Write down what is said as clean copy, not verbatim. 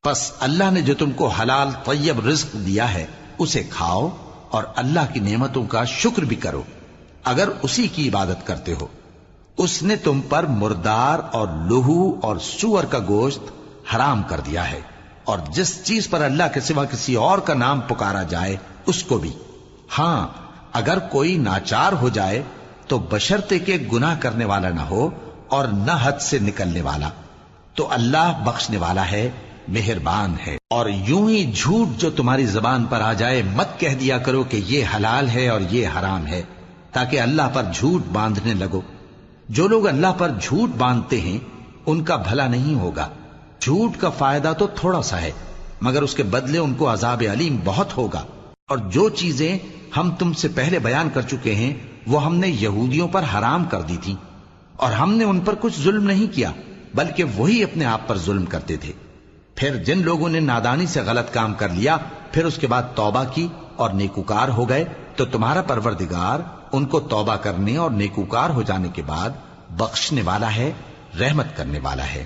پس اللہ نے جو تم کو حلال طیب رزق دیا ہے اسے کھاؤ اور اللہ کی نعمتوں کا شکر بھی کرو اگر اسی کی عبادت کرتے ہو۔ اس نے تم پر مردار اور لہو اور سور کا گوشت حرام کر دیا ہے، اور جس چیز پر اللہ کے سوا کسی اور کا نام پکارا جائے اس کو بھی۔ ہاں اگر کوئی ناچار ہو جائے تو بشرطے کہ گناہ کرنے والا نہ ہو اور نہ حد سے نکلنے والا، تو اللہ بخشنے والا ہے، مہربان ہے۔ اور یوں ہی جھوٹ جو تمہاری زبان پر آ جائے مت کہہ دیا کرو کہ یہ حلال ہے اور یہ حرام ہے، تاکہ اللہ پر جھوٹ باندھنے لگو۔ جو لوگ اللہ پر جھوٹ باندھتے ہیں ان کا بھلا نہیں ہوگا۔ جھوٹ کا فائدہ تو تھوڑا سا ہے، مگر اس کے بدلے ان کو عذاب علیم بہت ہوگا۔ اور جو چیزیں ہم تم سے پہلے بیان کر چکے ہیں وہ ہم نے یہودیوں پر حرام کر دی تھی، اور ہم نے ان پر کچھ ظلم نہیں کیا بلکہ وہی اپنے آپ پر ظلم کرتے تھے۔ پھر جن لوگوں نے نادانی سے غلط کام کر لیا پھر اس کے بعد توبہ کی اور نیکوکار ہو گئے تو تمہارا پروردگار ان کو توبہ کرنے اور نیکوکار ہو جانے کے بعد بخشنے والا ہے، رحمت کرنے والا ہے۔